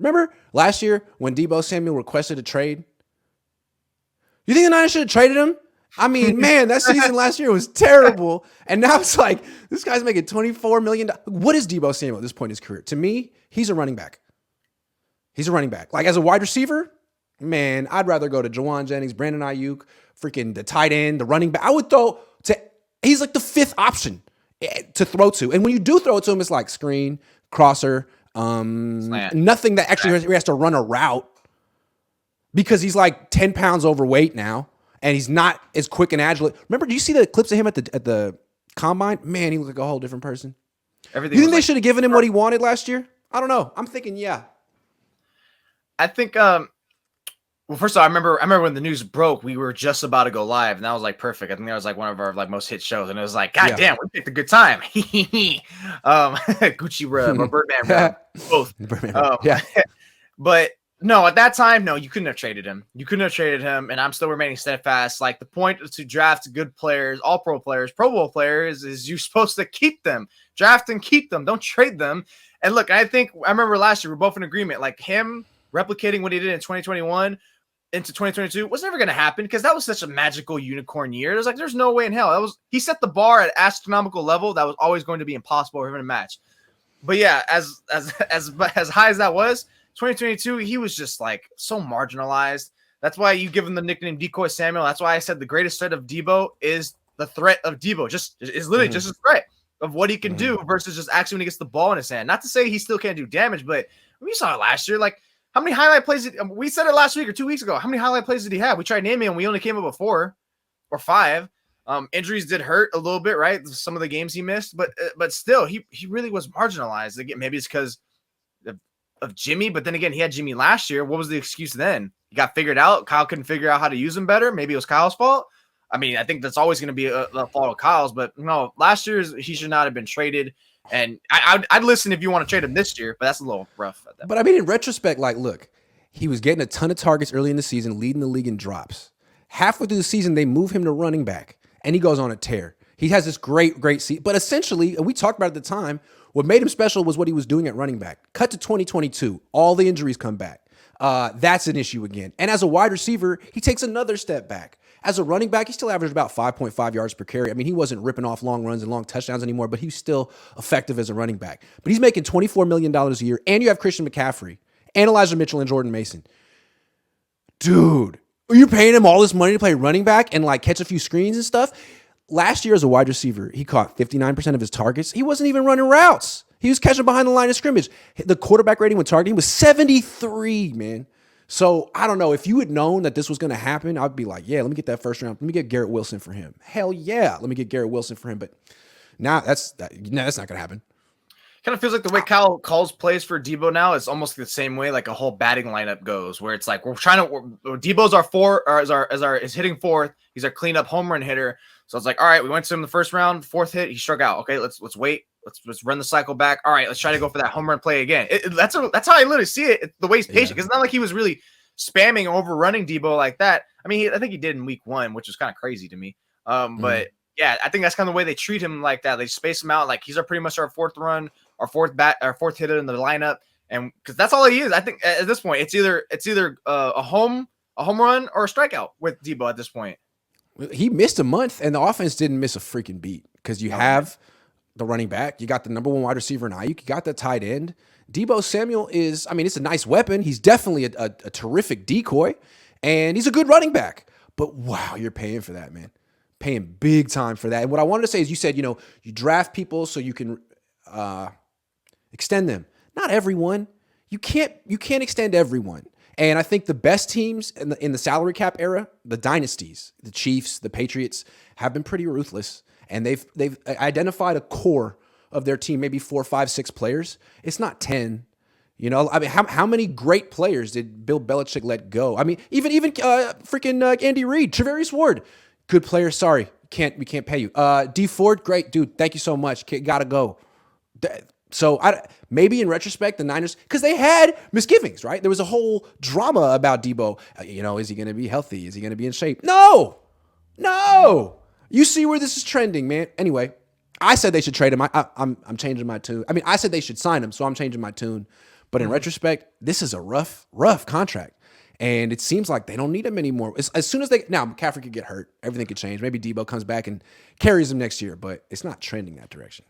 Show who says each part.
Speaker 1: Remember last year when Deebo Samuel requested a trade? You think the Niners should have traded him? I mean, man, that season last year was terrible. And now it's like, this guy's making $24 million. What is Deebo Samuel at this point in his career? To me, he's a running back. He's a running back. Like as a wide receiver, man, I'd rather go to Jawan Jennings, Brandon Ayuk, freaking the tight end, the running back. I would throw to, he's like the fifth option to throw to. And when you do throw it to him, it's like screen, crosser, nothing that actually has to run a route because he's like 10 pounds overweight now. And he's not as quick and agile. Remember, do you see the clips of him at the combine? Man, he looked like a whole different person. You think they should have given him what he wanted last year? I don't know. I'm thinking, yeah.
Speaker 2: I think, well, first of all, I remember when the news broke, we were just about to go live, and that was like perfect. I think that was like one of our like most hit shows, and it was like, God damn, we picked a good time. Gucci rub or Birdman rub, both. Yeah, but. No, at that time, no, you couldn't have traded him. And I'm still remaining steadfast. Like the point to draft good players, all pro players, Pro Bowl players, is you're supposed to keep them, draft and keep them. Don't trade them. And look, I remember last year we're both in agreement. Like him replicating what he did in 2021 into 2022 was never going to happen because that was such a magical unicorn year. There's no way in hell. He set the bar at astronomical level that was always going to be impossible for him to match. But yeah, as high as that was. 2022, he was just like so marginalized. That's why you give him the nickname Decoy Samuel. That's why I said the greatest threat of Deebo is the threat of Deebo. Just literally just a threat of what he can do versus just actually when he gets the ball in his hand. Not to say he still can't do damage, but we saw it last year. Like how many highlight plays we said it last week or 2 weeks ago? How many highlight plays did he have? We tried naming him. We only came up with 4 or 5. Injuries did hurt a little bit, right? Some of the games he missed, but still, he really was marginalized. Again, maybe it's because of Jimmy, but then again, he had Jimmy last year. What was the excuse then? He got figured out. Kyle couldn't figure out how to use him better. Maybe it was Kyle's fault. I mean, I think that's always going to be a fault of Kyle's, but no, last year he should not have been traded. And I'd listen if you want to trade him this year, but that's a little rough. At that
Speaker 1: but point. I mean, in retrospect, like, look, he was getting a ton of targets early in the season, leading the league in drops. Halfway through the season, they move him to running back, and he goes on a tear. He has this great season. But essentially, and we talked about it at the time, what made him special was what he was doing at running back. Cut to 2022. All the injuries come back. That's an issue again. And as a wide receiver, he takes another step back. As a running back, he still averaged about 5.5 yards per carry. I mean, he wasn't ripping off long runs and long touchdowns anymore, but he's still effective as a running back. But he's making $24 million a year, and you have Christian McCaffrey, and Elijah Mitchell, and Jordan Mason. Dude, are you paying him all this money to play running back and like catch a few screens and stuff? Last year as a wide receiver, he caught 59% of his targets. He wasn't even running routes. He was catching behind the line of scrimmage. The quarterback rating when targeting was 73, man. So I don't know. If you had known that this was going to happen, I'd be like, yeah, let me get that first round. Let me get Garrett Wilson for him. Hell yeah, let me get Garrett Wilson for him. But now that's not going to happen.
Speaker 2: Kind of feels like the way Kyle calls plays for Deebo now is almost the same way like a whole batting lineup goes, where it's like Deebo's is hitting fourth. He's our cleanup home run hitter. So it's like, all right, we went to him the first round, fourth hit, he struck out. Okay, let's wait. Let's run the cycle back. All right, let's try to go for that home run play again. That's how I literally see it. The way he's patient, because it's not like he was really spamming or overrunning Deebo like that. I mean, I think he did in week 1, which was kind of crazy to me. But yeah, I think that's kind of the way they treat him like that. They space him out like he's pretty much our fourth run, our fourth hitter in the lineup, and because that's all he is. I think at this point, it's either a home run or a strikeout with Deebo at this point.
Speaker 1: He missed a month, and the offense didn't miss a freaking beat because you have the running back, you got the number 1 wide receiver in Ayuk, you got the tight end. Deebo Samuel is, I mean, it's a nice weapon. He's definitely a terrific decoy, and he's a good running back. But wow, you're paying for that, man. Paying big time for that. And what I wanted to say is you said, you draft people so you can extend them. Not everyone. You can't extend everyone. And I think the best teams in the salary cap era, the dynasties, the Chiefs, the Patriots, have been pretty ruthless. And they've identified a core of their team, maybe 4, 5, 6 players. It's not 10. I mean, how many great players did Bill Belichick let go? I mean, even freaking Andy Reid, Trevarius Ward, good player. Sorry, we can't pay you. D Ford, great dude. Thank you so much. Gotta go. So maybe in retrospect, the Niners, because they had misgivings, right? There was a whole drama about Deebo. Is he going to be healthy? Is he going to be in shape? No. You see where this is trending, man. Anyway, I said they should trade him. I'm changing my tune. I mean, I said they should sign him, so I'm changing my tune. But in retrospect, this is a rough contract. And it seems like they don't need him anymore. As soon as now McCaffrey could get hurt, everything could change. Maybe Deebo comes back and carries him next year, but it's not trending that direction.